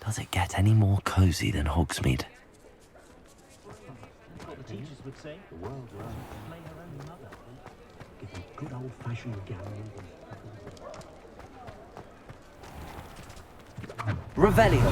Does it get any more cosy than Hogsmeade? What the teachers would say, the world runs. Play her own mother. Give them good old-fashioned gambling. Revelio.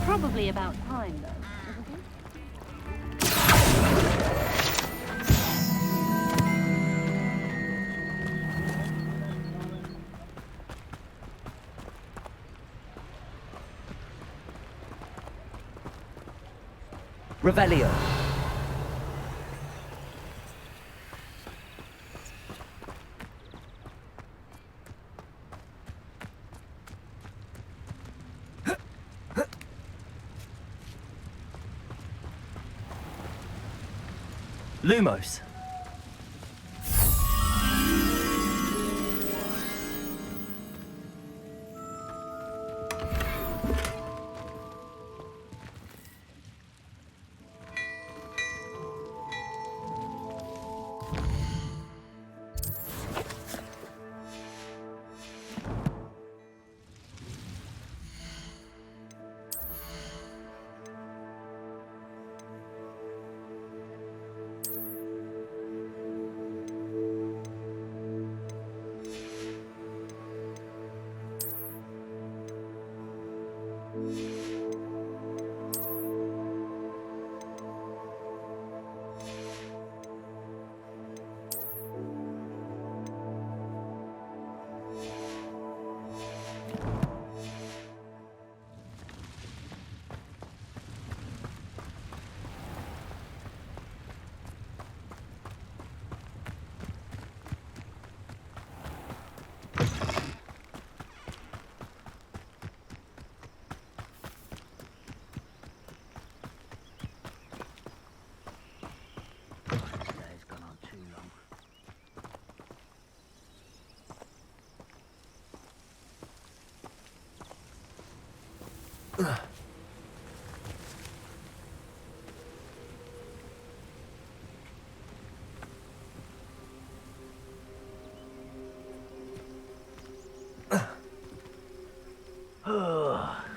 Probably about time, though, isn't it? Revelio. Lumos.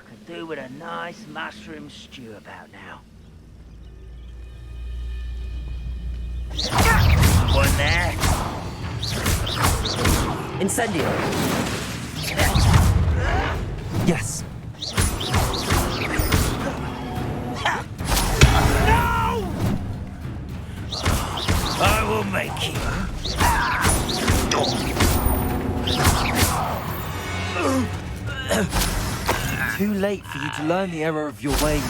Could do with a nice mushroom stew about now. One there. Incendio. Yes. No! I will make you. Too late for you to learn the error of your ways.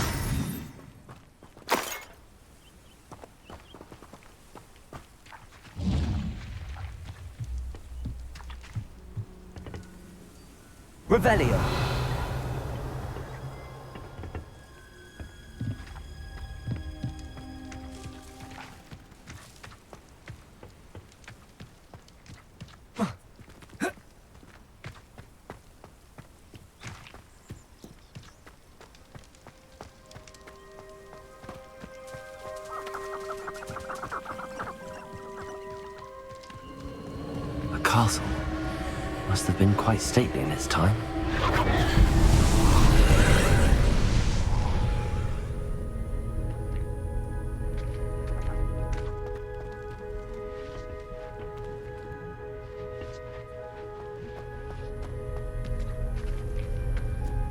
Revelio. A castle must have been quite stately in its time.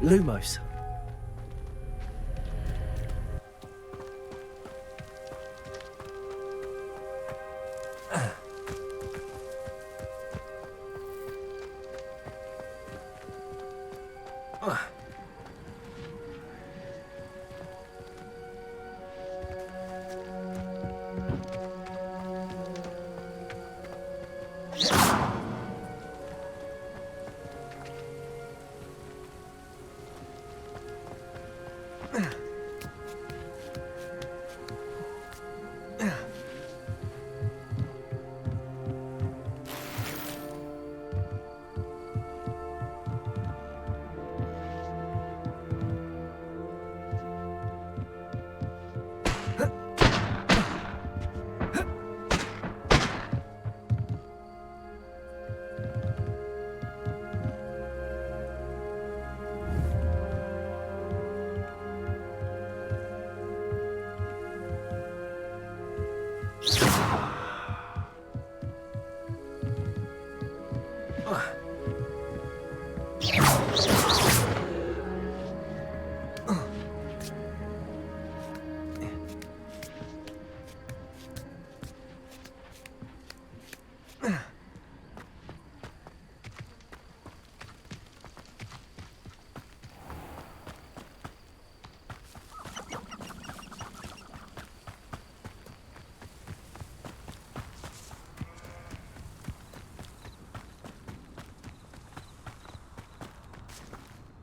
Lumos.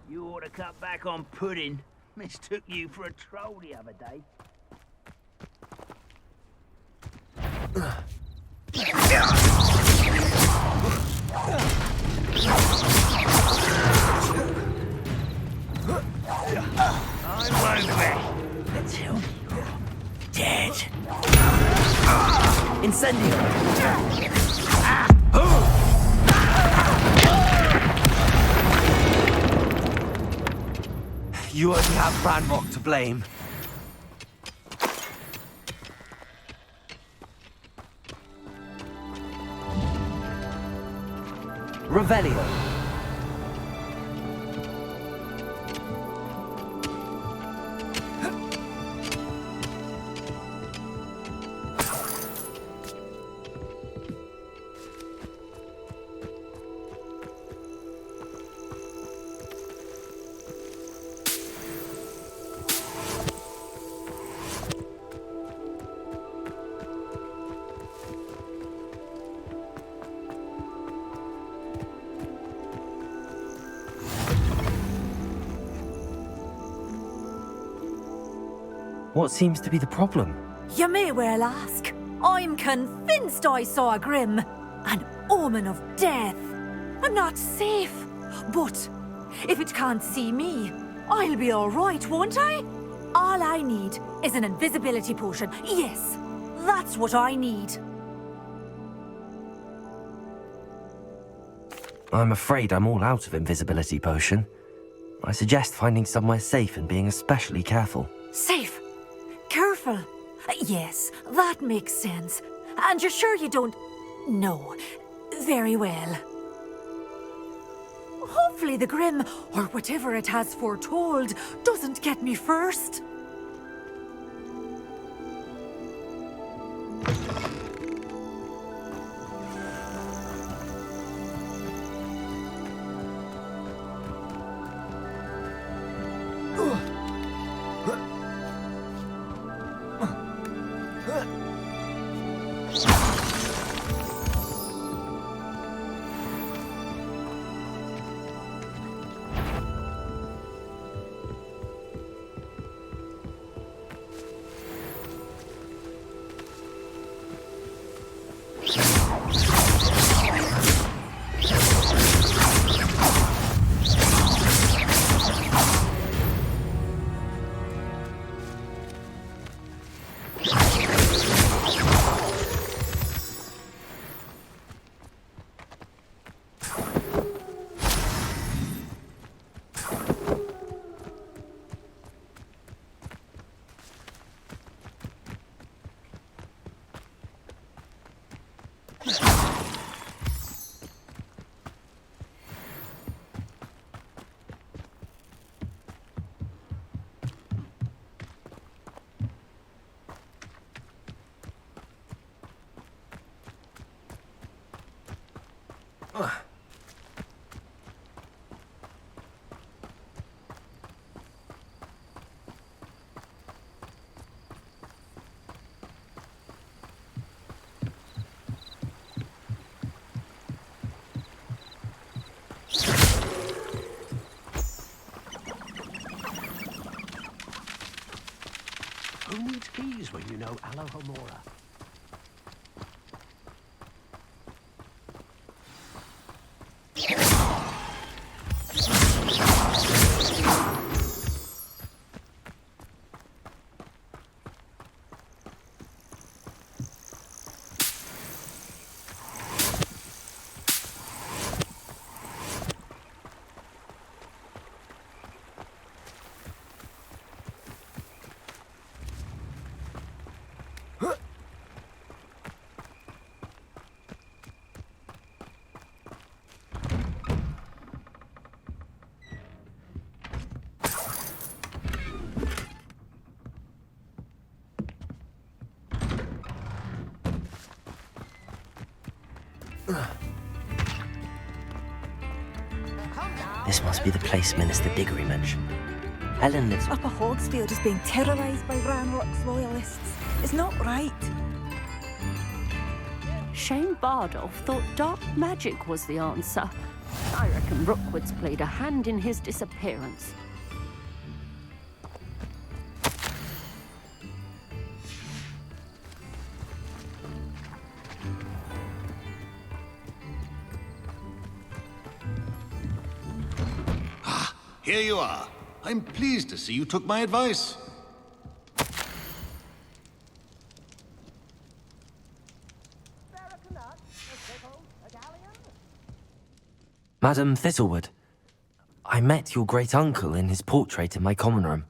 You ought to cut back on pudding. Mistook you for a troll the other day. I won't be until you're dead. Incendio! You only have Branrock to blame. Revelio. What seems to be the problem? You may well ask. I'm convinced I saw a Grim, an omen of death. I'm not safe, but if it can't see me, I'll be all right, won't I? All I need is an invisibility potion. Yes, that's what I need. I'm afraid I'm all out of invisibility potion. I suggest finding somewhere safe and being especially careful. Safe. Careful. Yes, that makes sense. And you're sure you don't... No. Very well. Hopefully the Grim, or whatever it has foretold, doesn't get me first. Who needs keys when you know Alohomora? This must be the place Minister Diggory mentioned. Helen lives... Upper Hogsfield is being terrorised by Ranrock's loyalists. It's not right. Shane Bardolph thought dark magic was the answer. I reckon Rookwood's played a hand in his disappearance. Here you are. I'm pleased to see you took my advice. Madam Thistlewood, I met your great-uncle in his portrait in my common room.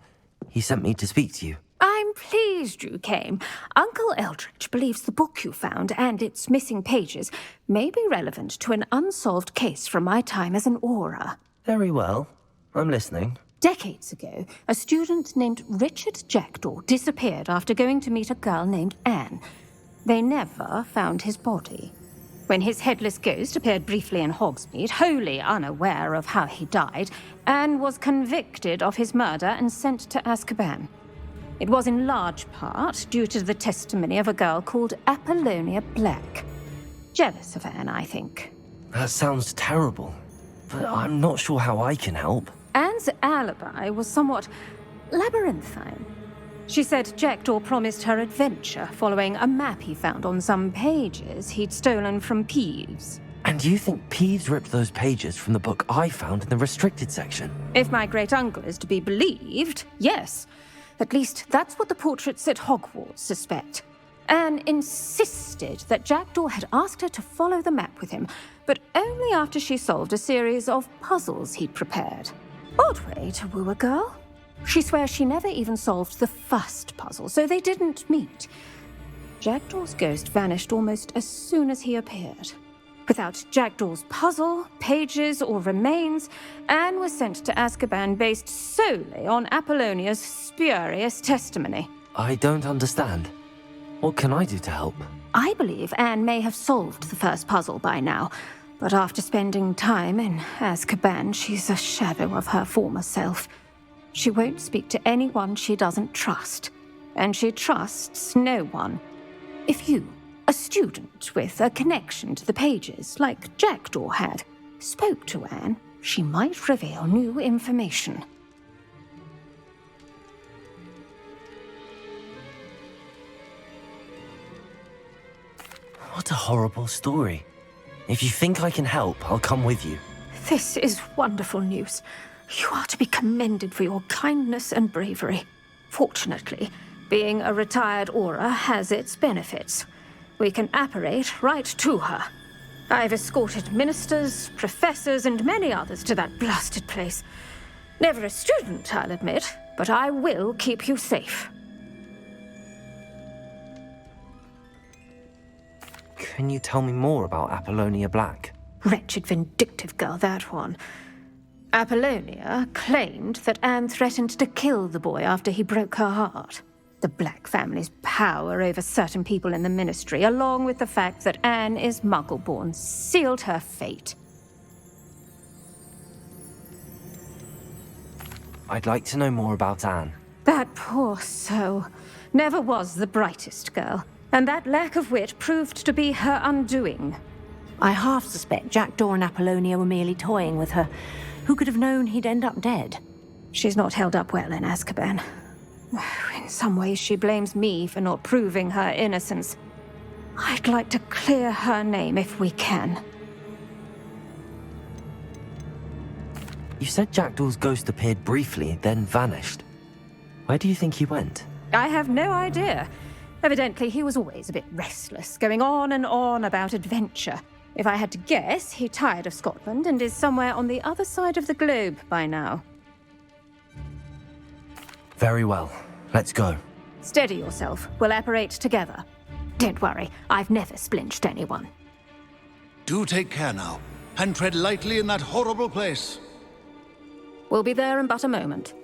He sent me to speak to you. I'm pleased you came. Uncle Eldridge believes the book you found and its missing pages may be relevant to an unsolved case from my time as an Auror. Very well. I'm listening. Decades ago, a student named Richard Jackdaw disappeared after going to meet a girl named Anne. They never found his body. When his headless ghost appeared briefly in Hogsmeade, wholly unaware of how he died, Anne was convicted of his murder and sent to Azkaban. It was in large part due to the testimony of a girl called Apollonia Black. Jealous of Anne, I think. That sounds terrible, but I'm not sure how I can help. Anne's alibi was somewhat labyrinthine. She said Jackdaw promised her adventure following a map he found on some pages he'd stolen from Peeves. And you think Peeves ripped those pages from the book I found in the restricted section? If my great-uncle is to be believed, yes. At least that's what the portraits at Hogwarts suspect. Anne insisted that Jackdaw had asked her to follow the map with him, but only after she solved a series of puzzles he'd prepared. Odd way to woo a girl. She swears she never even solved the first puzzle, so they didn't meet. Jackdaw's ghost vanished almost as soon as he appeared. Without Jackdaw's puzzle, pages, or remains, Anne was sent to Azkaban based solely on Apollonia's spurious testimony. I don't understand. What can I do to help? I believe Anne may have solved the first puzzle by now, but after spending time in Azkaban, she's a shadow of her former self. She won't speak to anyone she doesn't trust, and she trusts no one. If you, a student with a connection to the pages, like Jackdaw had, spoke to Anne, she might reveal new information. What a horrible story. If you think I can help, I'll come with you. This is wonderful news. You are to be commended for your kindness and bravery. Fortunately, being a retired Auror has its benefits. We can apparate right to her. I've escorted ministers, professors, and many others to that blasted place. Never a student, I'll admit, but I will keep you safe. Can you tell me more about Apollonia Black? Wretched, vindictive girl, that one. Apollonia claimed that Anne threatened to kill the boy after he broke her heart. The Black family's power over certain people in the Ministry, along with the fact that Anne is Muggle-born, sealed her fate. I'd like to know more about Anne. That poor soul never was the brightest girl, and that lack of wit proved to be her undoing. I half suspect Jackdaw and Apollonia were merely toying with her. Who could have known he'd end up dead? She's not held up well in Azkaban. In some ways, she blames me for not proving her innocence. I'd like to clear her name if we can. You said Jackdaw's ghost appeared briefly, then vanished. Where do you think he went? I have no idea. Evidently, he was always a bit restless, going on and on about adventure. If I had to guess, he tired of Scotland and is somewhere on the other side of the globe by now. Very well. Let's go. Steady yourself. We'll apparate together. Don't worry, I've never splinched anyone. Do take care now, and tread lightly in that horrible place. We'll be there in but a moment.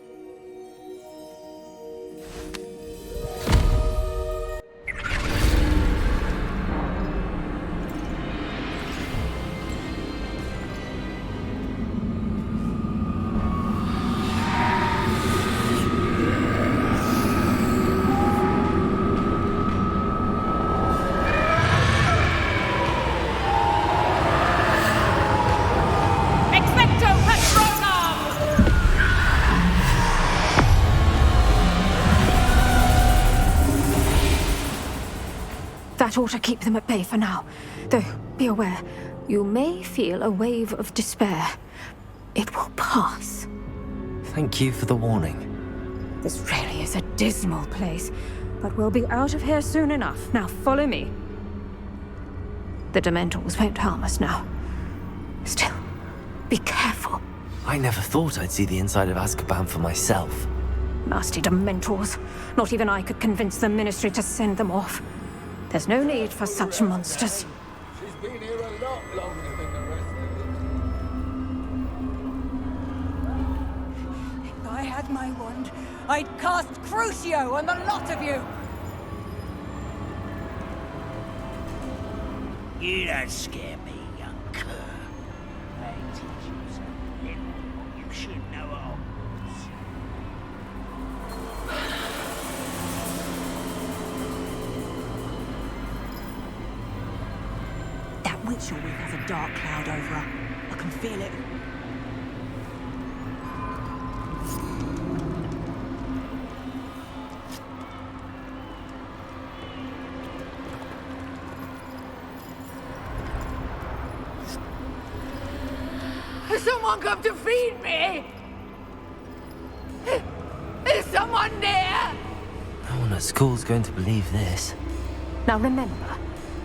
That ought to keep them at bay for now. Though, be aware, you may feel a wave of despair. It will pass. Thank you for the warning. This really is a dismal place, but we'll be out of here soon enough. Now follow me. The Dementors won't harm us now. Still, be careful. I never thought I'd see the inside of Azkaban for myself. Nasty Dementors. Not even I could convince the Ministry to send them off. There's no need for such monsters. She's been here a lot longer than the rest of us. If I had my wand, I'd cast Crucio on the lot of you! You don't scare me, young cur. I teach you something you should know at Hogwarts. That witch always has a dark cloud over her. I can feel it. Has someone come to feed me? Is someone near? No one at school's going to believe this. Now remember,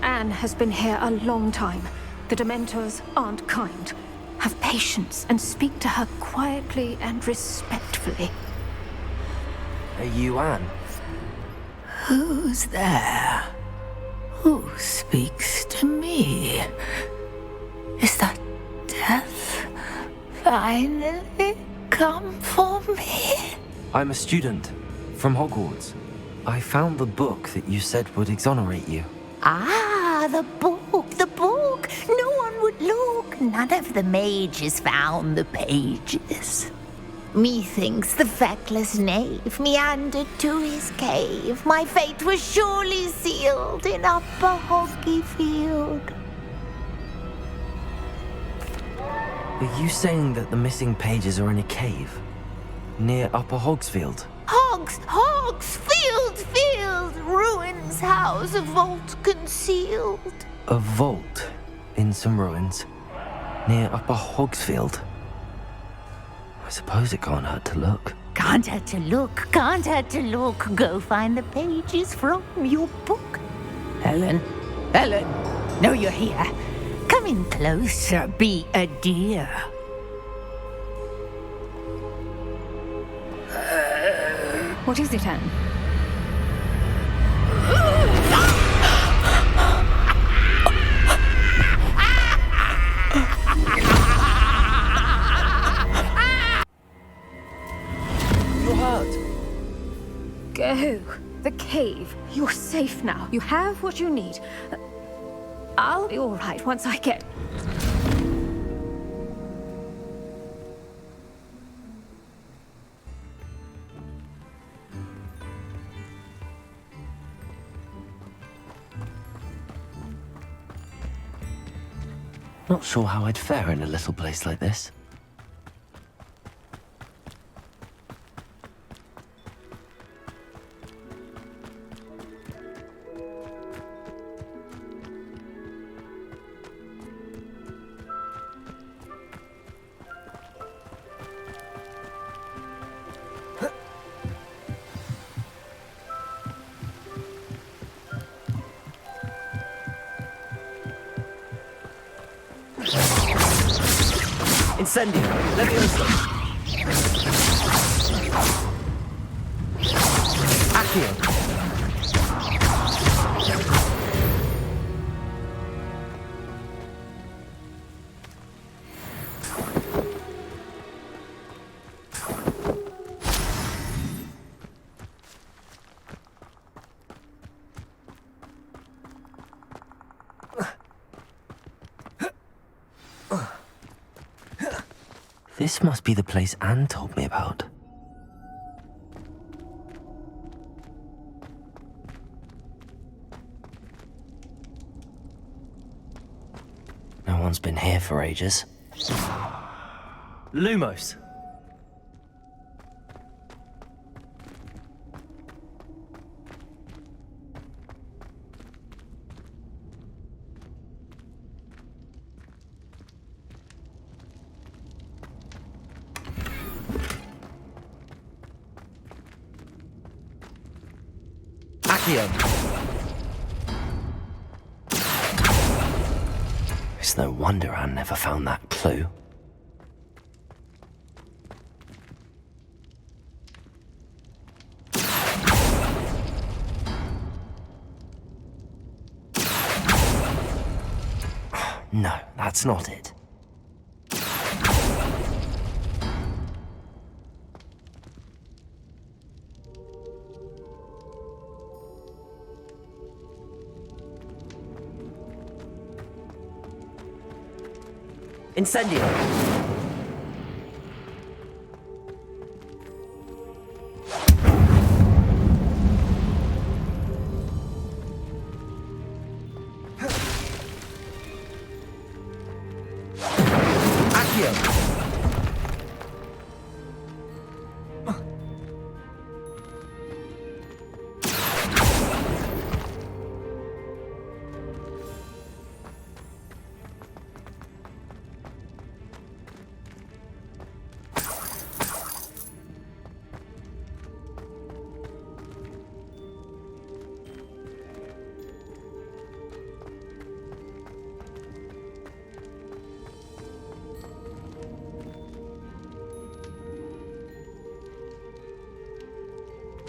Anne has been here a long time. The Dementors aren't kind. Have patience and speak to her quietly and respectfully. Are you Anne? Who's there? Who speaks to me? Is that death finally come for me? I'm a student from Hogwarts. I found the book that you said would exonerate you. Ah, the book, the book. No one would look. None of the mages found the pages. Methinks the feckless knave meandered to his cave. My fate was surely sealed in Upper Hoggyfield. Are you saying that the missing pages are in a cave? Near Upper Hogsfield? Field, ruins house, a vault concealed. A vault in some ruins near Upper Hogsfield. I suppose it can't hurt to look. Can't hurt to look. Go find the pages from your book. Helen, no, you're here. Come in closer, be a dear. What is it, Anne? You're hurt. Go. The cave. You're safe now. You have what you need. I'll be all right once I get... Not sure how I'd fare in a little place like this. Incendio! Leviosa! Accio! This must be the place Anne told me about. No one's been here for ages. Lumos! It's no wonder Anne never found that clue. No, that's not it. Incendio!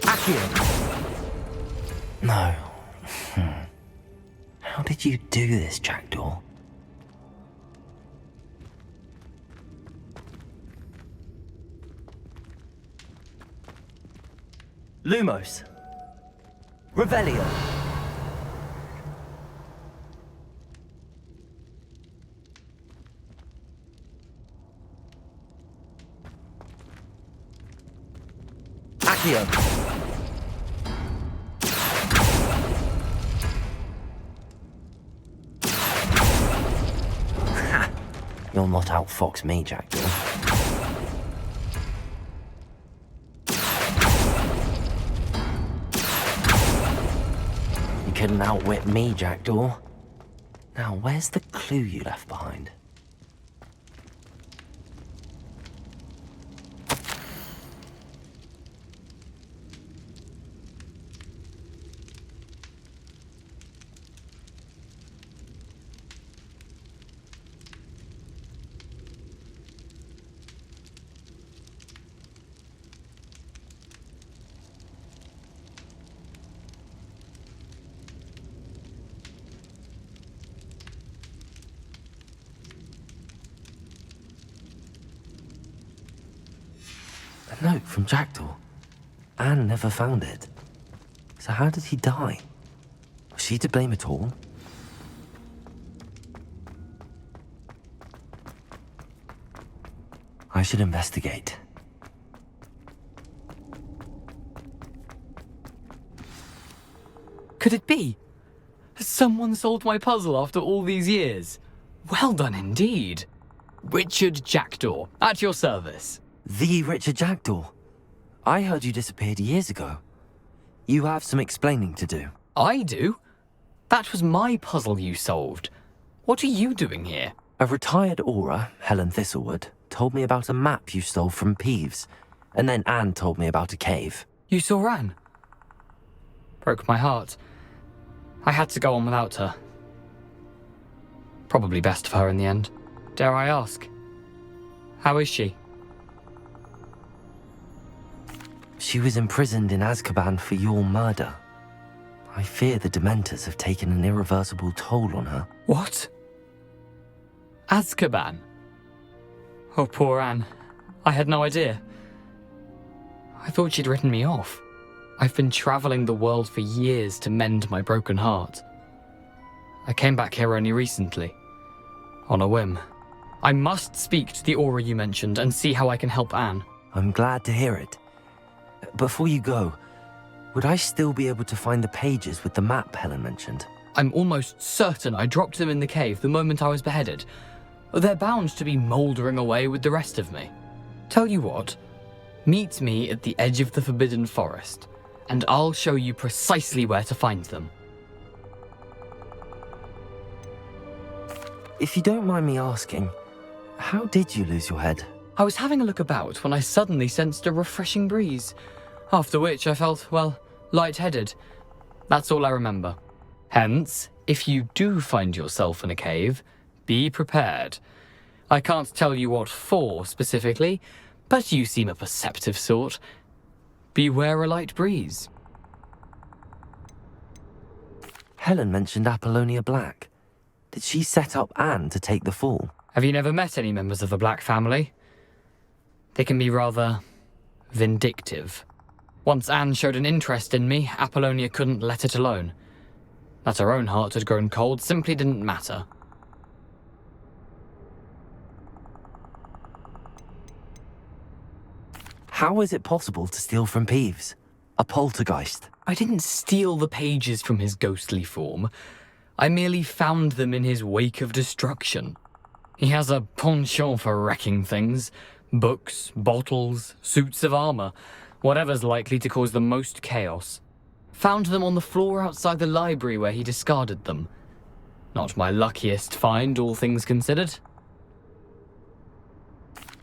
Accio! No. How did you do this, Jackdaw? Lumos. Revelio. Accio. You'll not outfox me, Jackdaw. You couldn't outwit me, Jackdaw. Now, where's the clue you left behind? A note from Jackdaw. Anne never found it. So how did he die? Was she to blame at all? I should investigate. Could it be? Has someone solved my puzzle after all these years? Well done indeed. Richard Jackdaw, at your service. The Richard Jackdaw? I heard you disappeared years ago. You have some explaining to do. I do? That was my puzzle you solved. What are you doing here? A retired aura, Helen Thistlewood, told me about a map you stole from Peeves, and then Anne told me about a cave. You saw Anne? Broke my heart. I had to go on without her. Probably best for her in the end. Dare I ask? How is she? She was imprisoned in Azkaban for your murder. I fear the Dementors have taken an irreversible toll on her. What? Azkaban? Oh, poor Anne. I had no idea. I thought she'd written me off. I've been traveling the world for years to mend my broken heart. I came back here only recently, on a whim. I must speak to the aura you mentioned and see how I can help Anne. I'm glad to hear it. Before you go, would I still be able to find the pages with the map Helen mentioned? I'm almost certain I dropped them in the cave the moment I was beheaded. They're bound to be mouldering away with the rest of me. Tell you what, meet me at the edge of the Forbidden Forest, and I'll show you precisely where to find them. If you don't mind me asking, how did you lose your head? I was having a look about when I suddenly sensed a refreshing breeze, after which I felt, well, lightheaded. That's all I remember. Hence, if you do find yourself in a cave, be prepared. I can't tell you what for specifically, but you seem a perceptive sort. Beware a light breeze. Helen mentioned Apollonia Black. Did she set up Anne to take the fall? Have you never met any members of the Black family? They can be rather vindictive. Once Anne showed an interest in me, Apollonia couldn't let it alone. That her own heart had grown cold simply didn't matter. How is it possible to steal from Peeves? A poltergeist? I didn't steal the pages from his ghostly form. I merely found them in his wake of destruction. He has a penchant for wrecking things. Books, bottles, suits of armor, whatever's likely to cause the most chaos. Found them on the floor outside the library where he discarded them. Not my luckiest find, all things considered.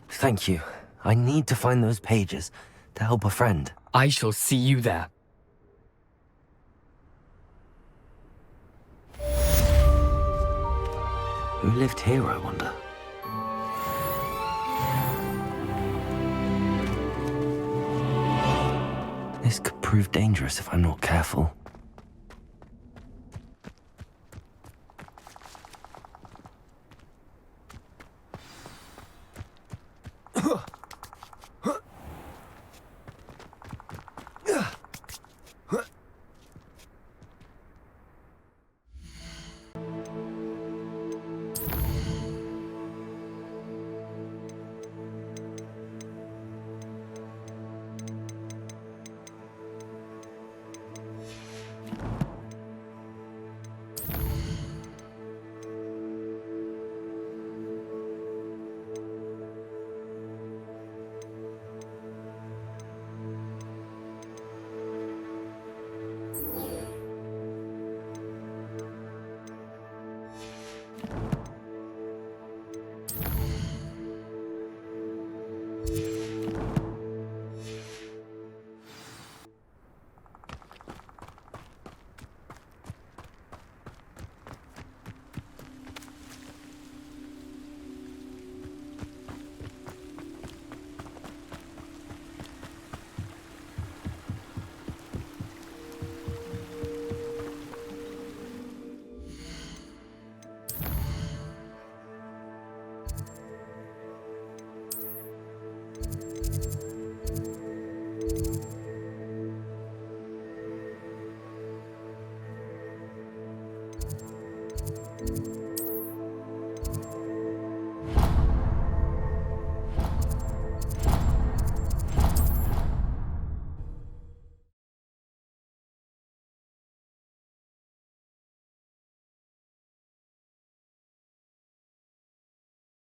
Thank you. I need to find those pages to help a friend. I shall see you there. Who lived here, I wonder? This could prove dangerous if I'm not careful.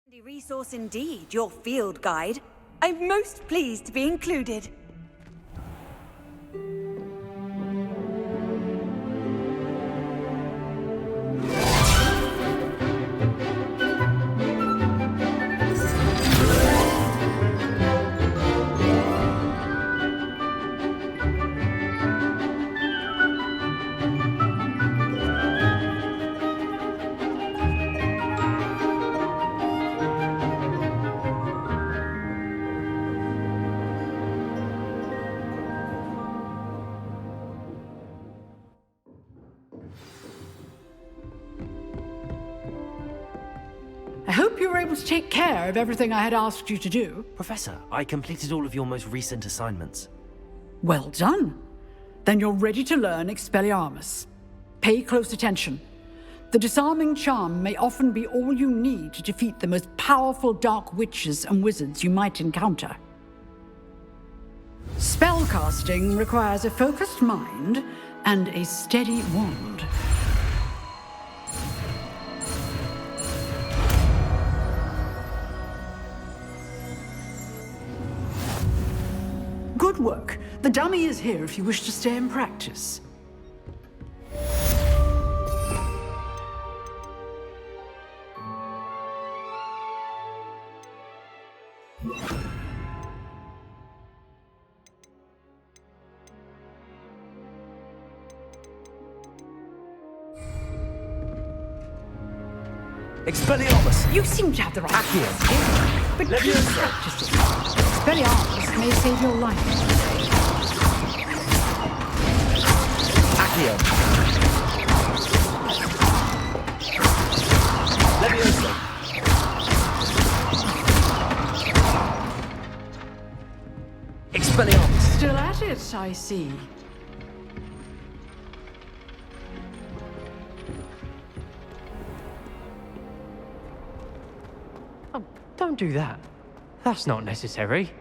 Handy resource indeed, your field guide. I'm most pleased to be included. I hope you were able to take care of everything I had asked you to do. Professor, I completed all of your most recent assignments. Well done. Then you're ready to learn Expelliarmus. Pay close attention. The disarming charm may often be all you need to defeat the most powerful dark witches and wizards you might encounter. Spellcasting requires a focused mind and a steady wand. Good work. The dummy is here if you wish to stay and practice. Expelliarmus! You seem to have the right Accio! but keep practicing. Expelliarmus may save your life. Accio! Leviosa! Expelliarmus! Still at it, I see. Oh, don't do that. That's not necessary.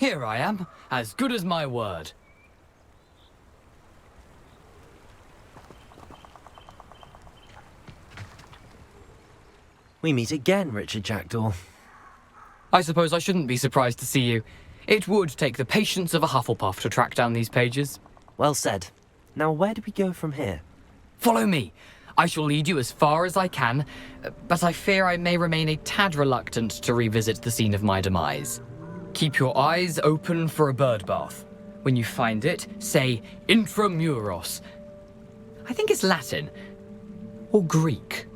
Here I am, as good as my word. We meet again, Richard Jackdaw. I suppose I shouldn't be surprised to see you. It would take the patience of a Hufflepuff to track down these pages. Well said. Now, where do we go from here? Follow me. I shall lead you as far as I can, but I fear I may remain a tad reluctant to revisit the scene of my demise. Keep your eyes open for a bird bath. When you find it, say intramuros. I think it's Latin. Or Greek.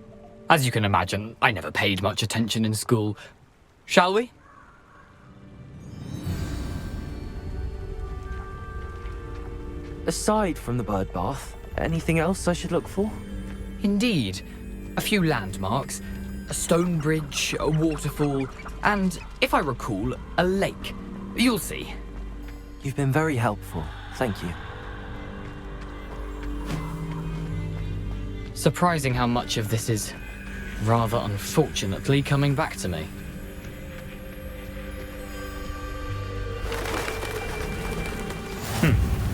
As you can imagine, I never paid much attention in school. Shall we? Aside from the bird bath, anything else I should look for? Indeed. A few landmarks, a stone bridge, a waterfall, and, if I recall, a lake. You'll see. You've been very helpful. Thank you. Surprising how much of this is, rather unfortunately, coming back to me.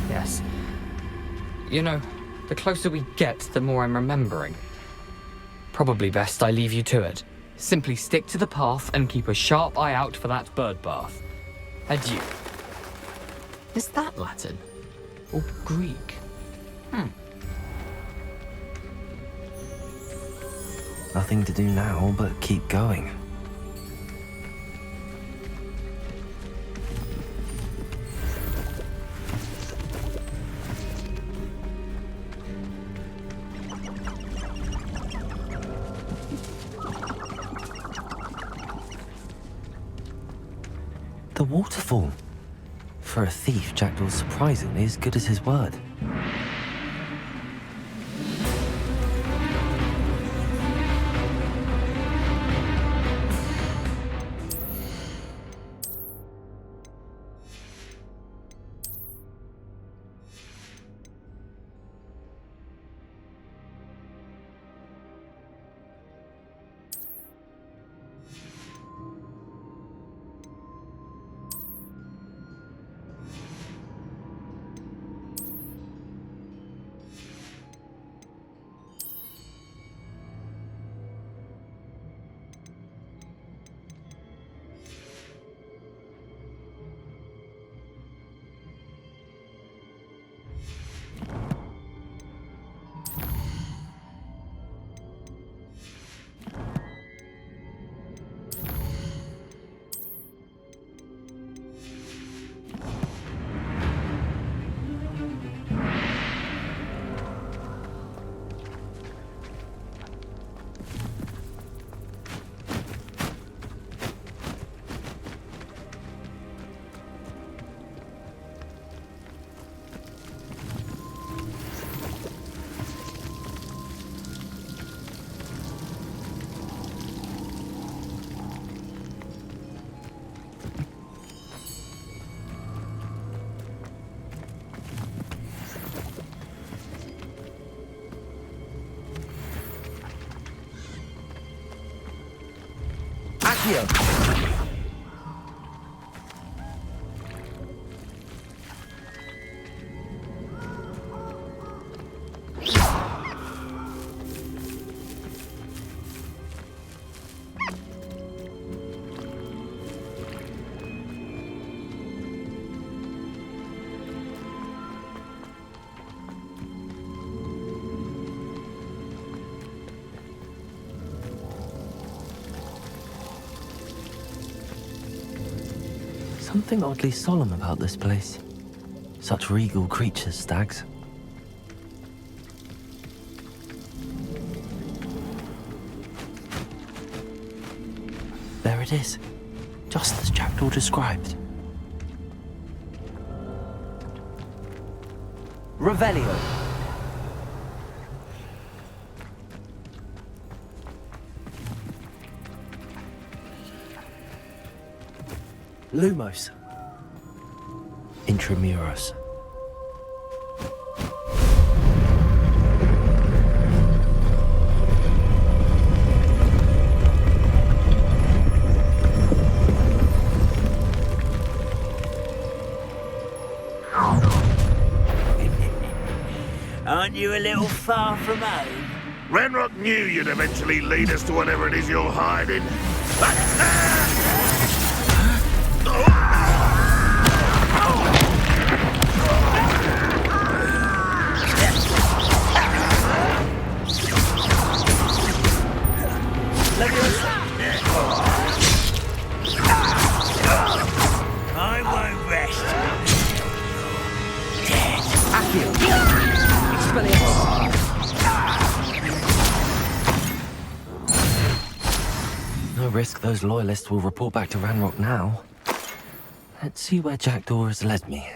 Yes. You know, the closer we get, the more I'm remembering. Probably best I leave you to it. Simply stick to the path and keep a sharp eye out for that bird bath. Adieu. Is that Latin? Or Greek? Nothing to do now but keep going. The waterfall. For a thief, Jackdaw's surprisingly as good as his word. Accio! Something oddly solemn about this place. Such regal creatures, stags. There it is, just as Jackdaw described. Revelio. Lumos. Intramuros. Aren't you a little far from home? Ranrock knew you'd eventually lead us to whatever it is you're hiding. I won't rest. No risk those loyalists will report back to Ranrock now. Let's see where Jackdaw has led me.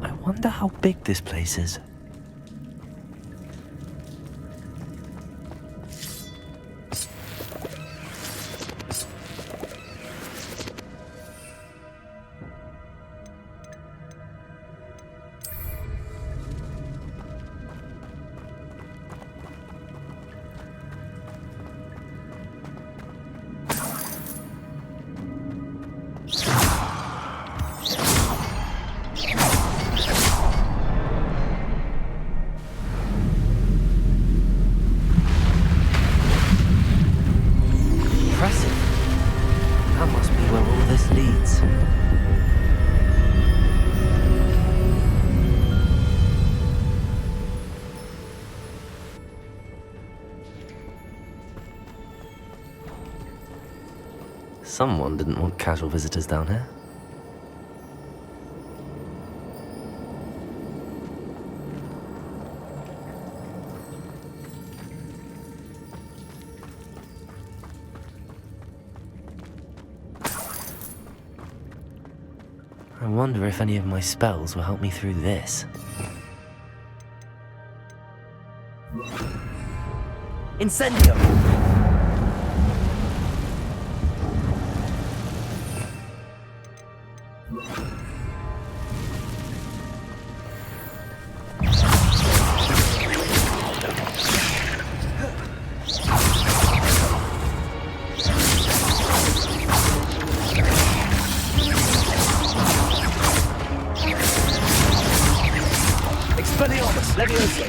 I wonder how big this place is. That must be where all this leads. Someone didn't want casual visitors down here. I wonder if any of my spells will help me through this. Incendio! Expelliarmus, Levioso!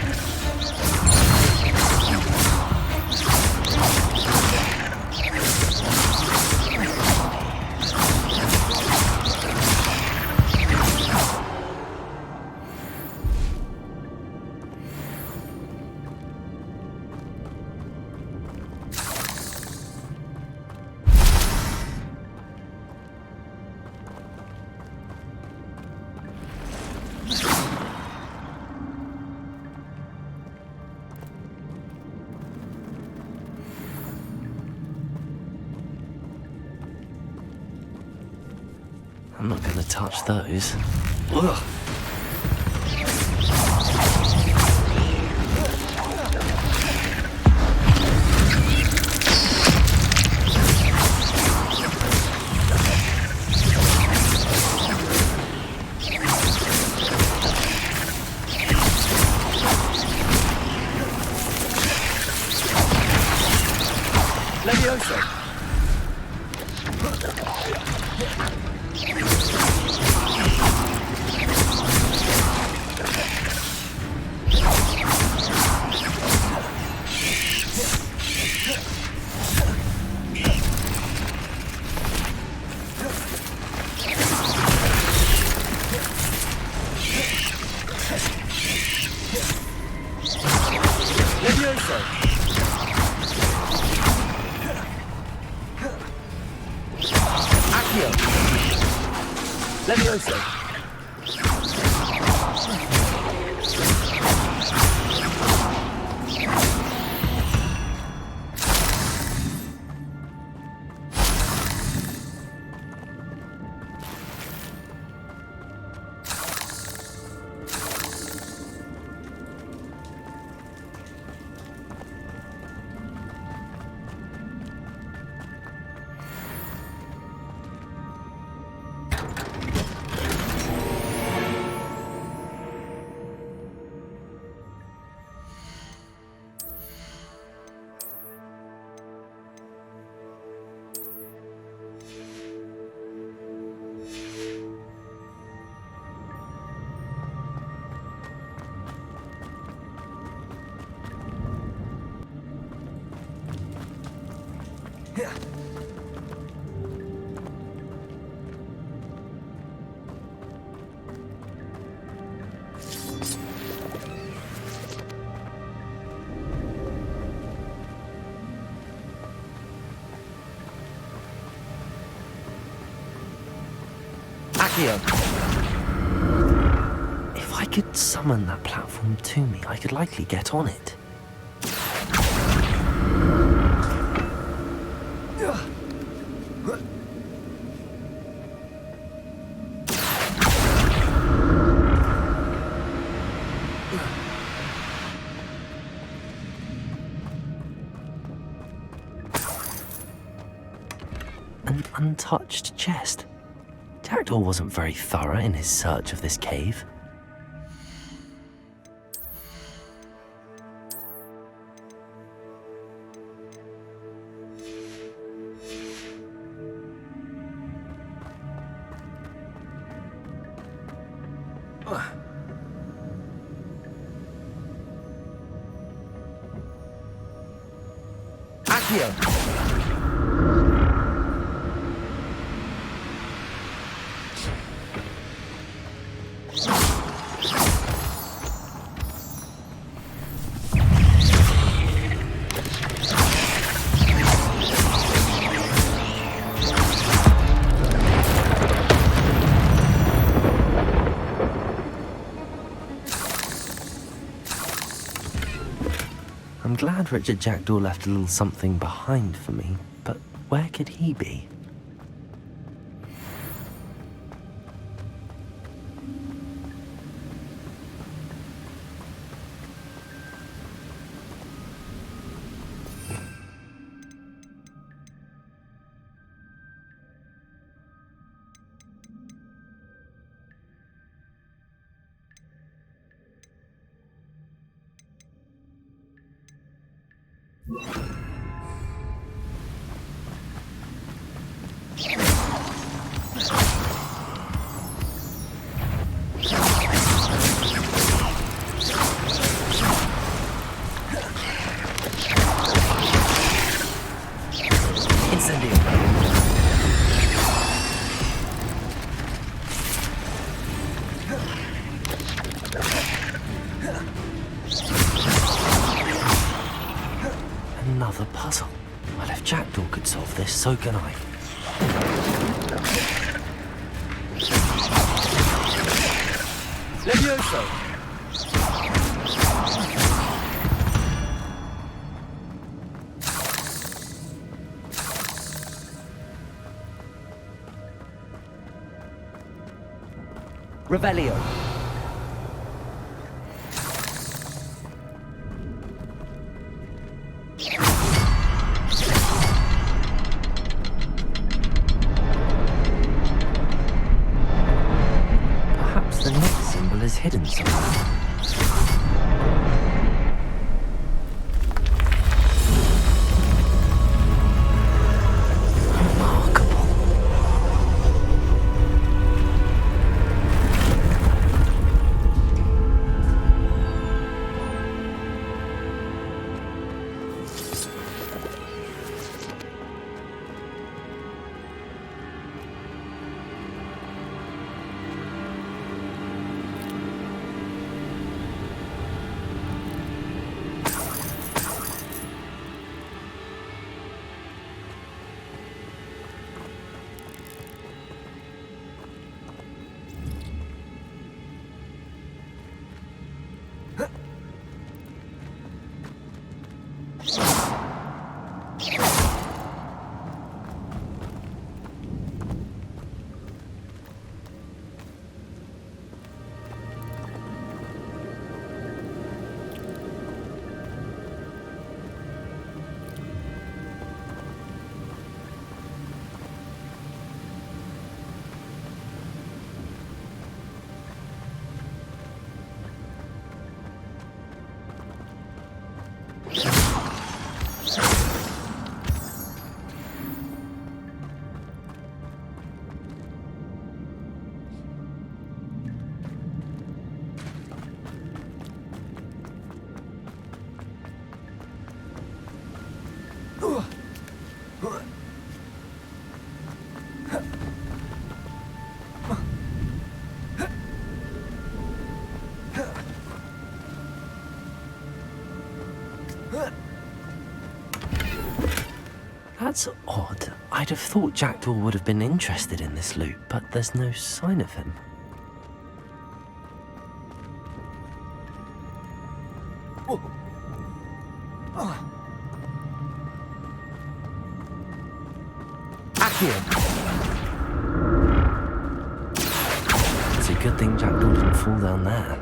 I'm not gonna touch those. Ugh. Levioso! Levioso! Accio! Levioso! If I could summon that platform to me, I could likely get on it. An untouched chest. Jackdaw wasn't very thorough in his search of this cave. Accio! I'm glad Richard Jackdaw left a little something behind for me, but where could he be? Another puzzle. Well, if Jackdaw could solve this, so can I. Levioso! Revelio. Perhaps the next symbol is hidden somewhere. That's odd. I'd have thought Jackdaw would have been interested in this loot, but there's no sign of him. It's a good thing Jackdaw didn't fall down there.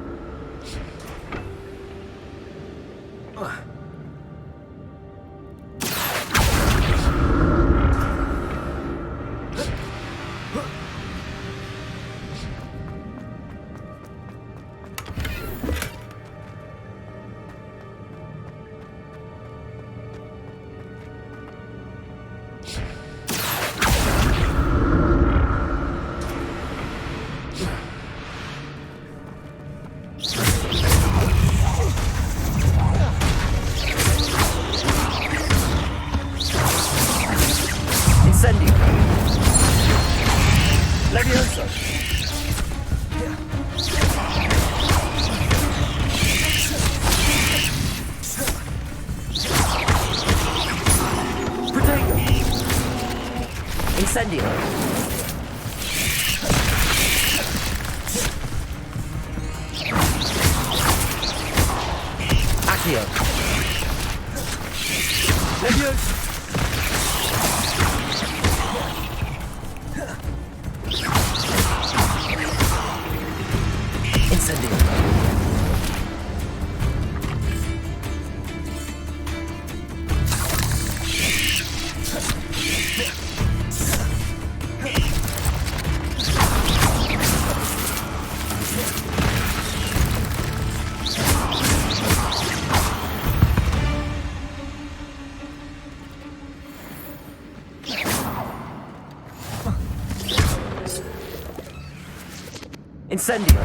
Incendio!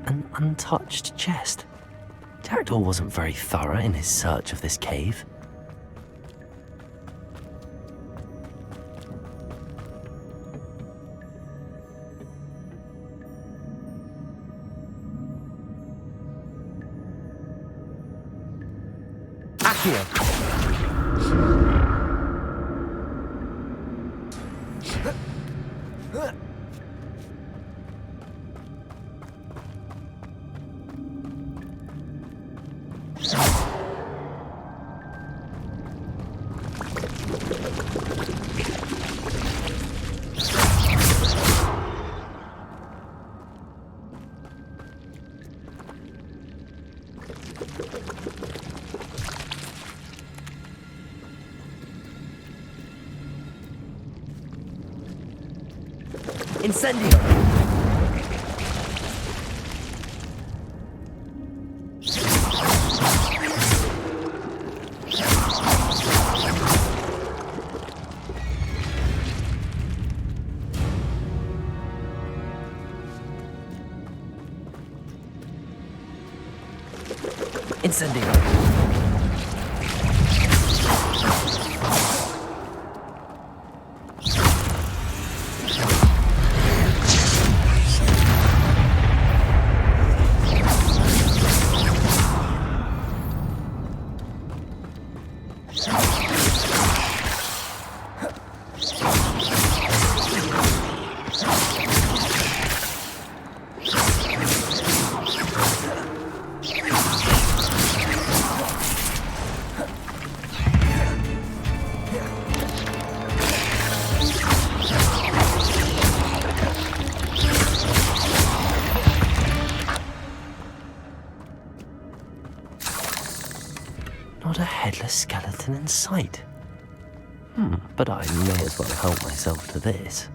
An untouched chest. Jackdaw wasn't very thorough in his search of this cave. Incendio! Incendio! Not a headless skeleton in sight. But I may as well help myself to this.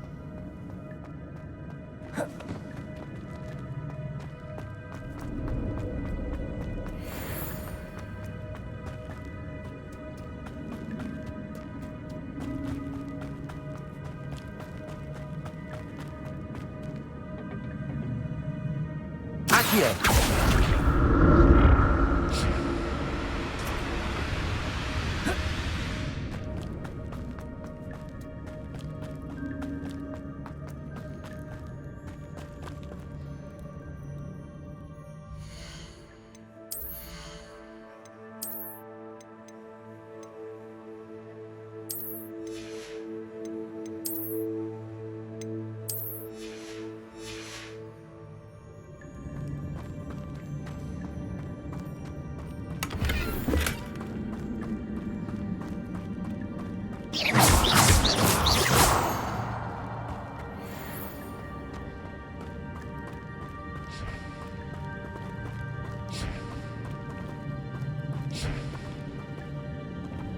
Accio!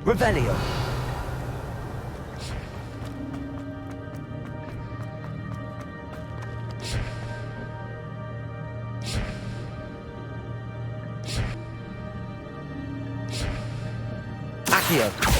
Revelio. Accio.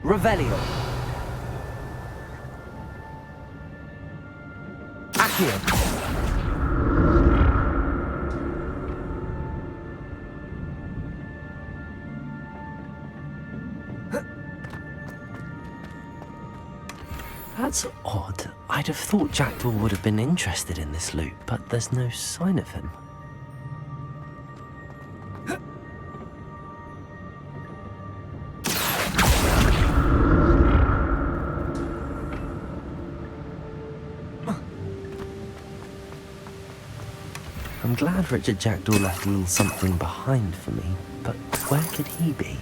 Revelio. Accio. That's odd. I'd have thought Jackdaw would have been interested in this loot, but there's no sign of him. I'm glad Richard Jackdaw left a little something behind for me, but where could he be?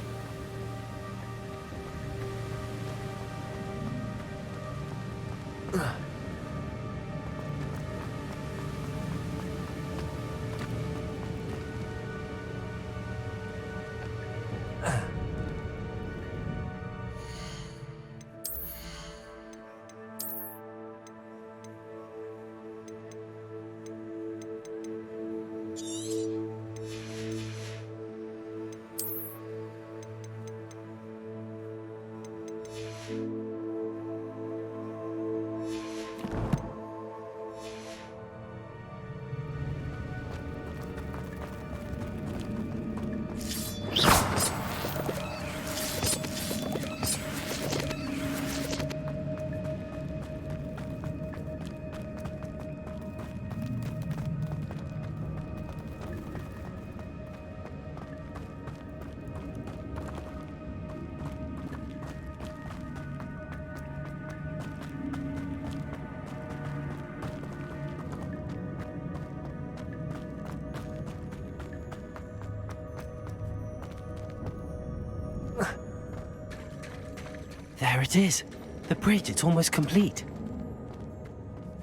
There it is. The bridge, it's almost complete.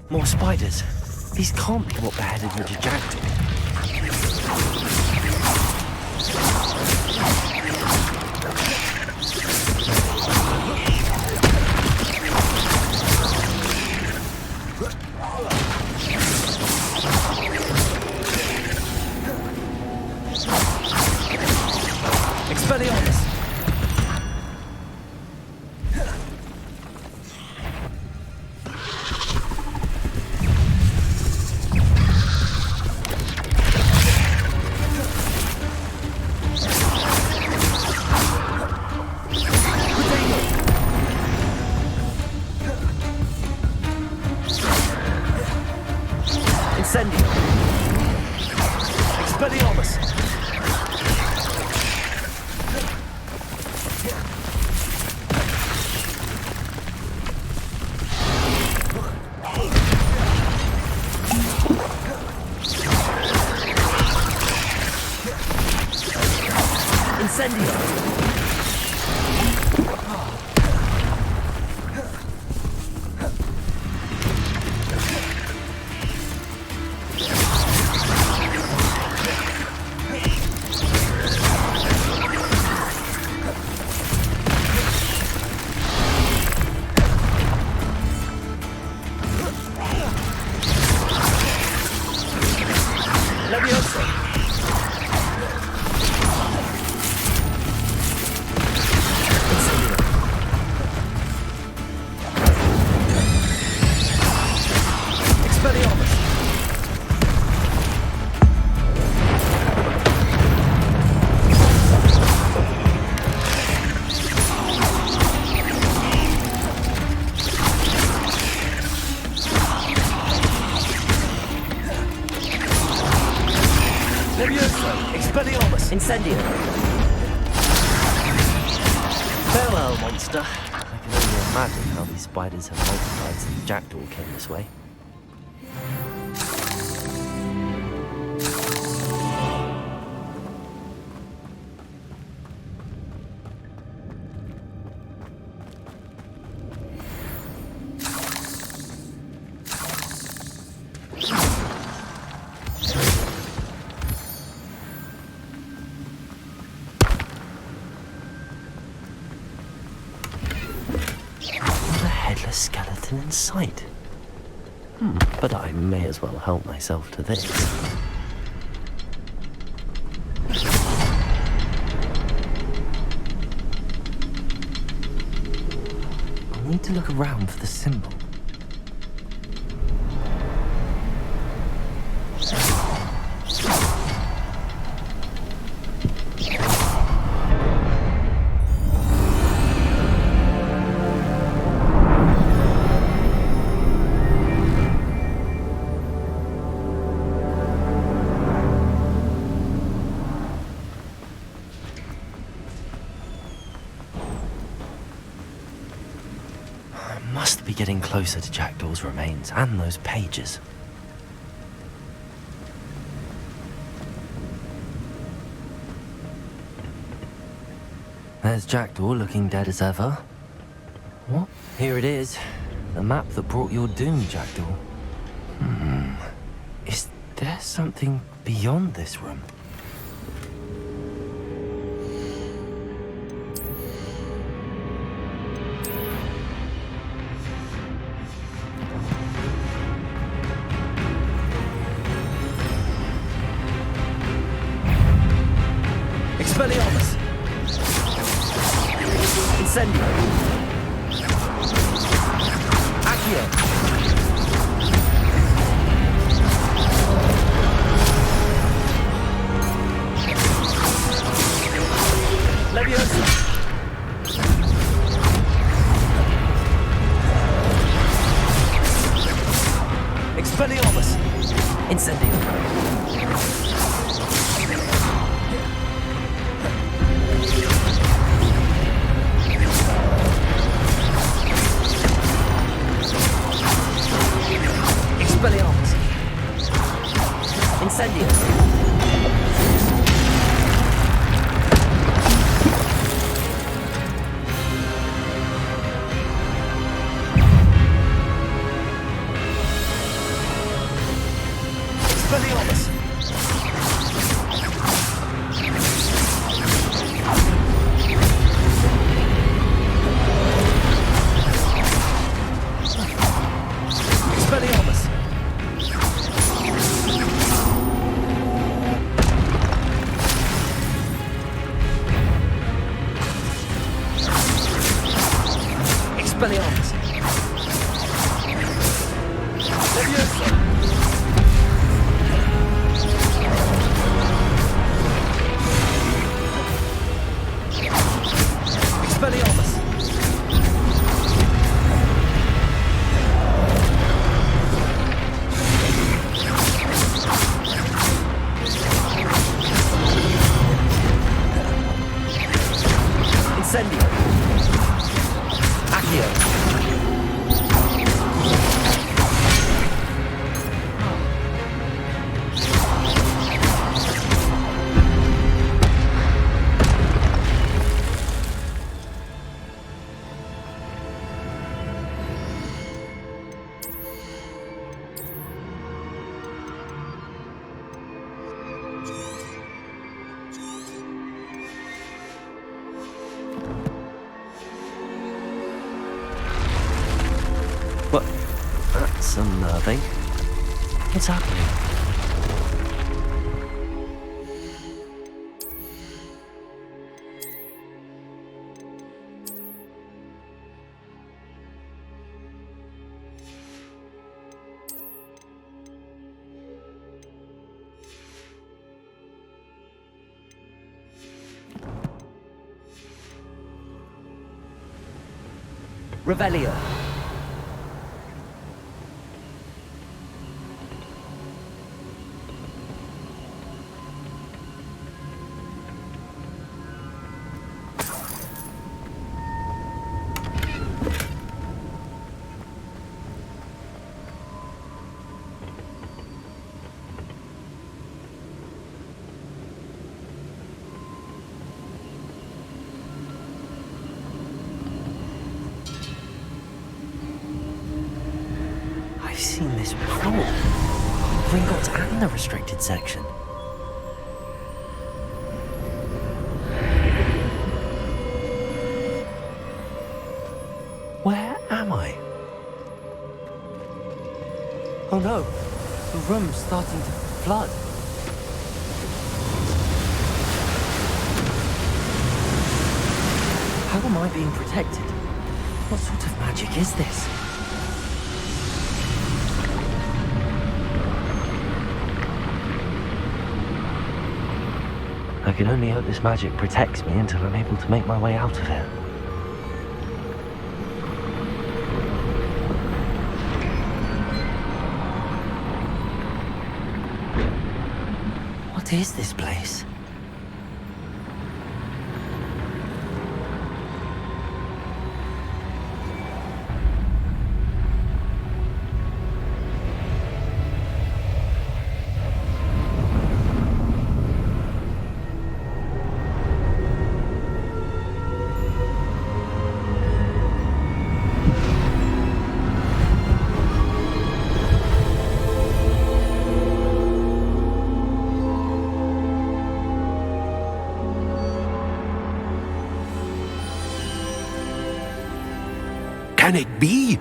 More spiders. These can't be what beheaded Richard Jackdaw. Expelliarmus! Incendio! Farewell, monster. I can only imagine how these spiders have multiplied since Jackdaw came this way. Skeleton in sight. But I may as well help myself to this. I'll need to look around for the symbol. Must be getting closer to Jackdaw's remains and those pages. There's Jackdaw looking dead as ever. What? Here it is. The map that brought your doom, Jackdaw. Is there something beyond this room? Expelliarmus! Incendio! Accio! Leviosa! Expelliarmus! Incendio! Expelliarmus! Incendio! Expelliarmus! Expelliarmus! Expelliarmus! Leviosa! Expelliarmus! Incendio! Accio! What? That's unnerving. What's happening? Revelio! seen this before. Gringotts and the restricted section. Where am I? Oh no, the room's starting to flood. How am I being protected? What sort of magic is this? I can only hope this magic protects me until I'm able to make my way out of here. What is this place? Can it be?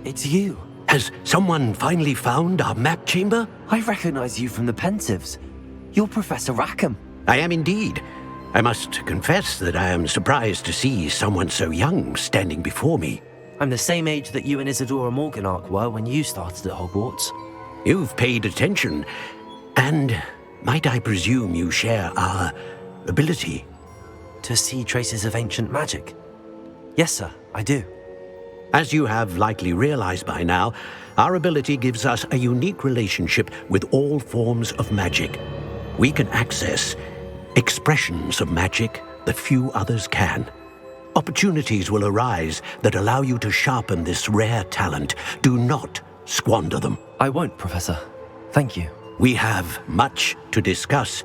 It's you. Has someone finally found our map chamber? I recognize you from the Pensives. You're Professor Rackham. I am indeed. I must confess that I am surprised to see someone so young standing before me. I'm the same age that you and Isadora Morganach were when you started at Hogwarts. You've paid attention. And might I presume you share our ability? To see traces of ancient magic? Yes, sir, I do. As you have likely realized by now, our ability gives us a unique relationship with all forms of magic. We can access expressions of magic that few others can. Opportunities will arise that allow you to sharpen this rare talent. Do not squander them. I won't, Professor. Thank you. We have much to discuss.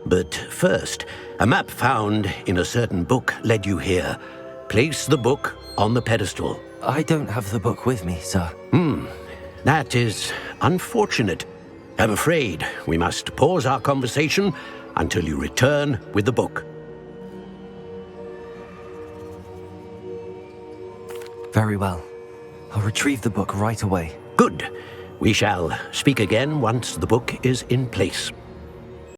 But first, a map found in a certain book led you here. Place the book on the pedestal. I don't have the book with me, sir. That is unfortunate. I'm afraid we must pause our conversation until you return with the book. Very well. I'll retrieve the book right away. Good. We shall speak again once the book is in place.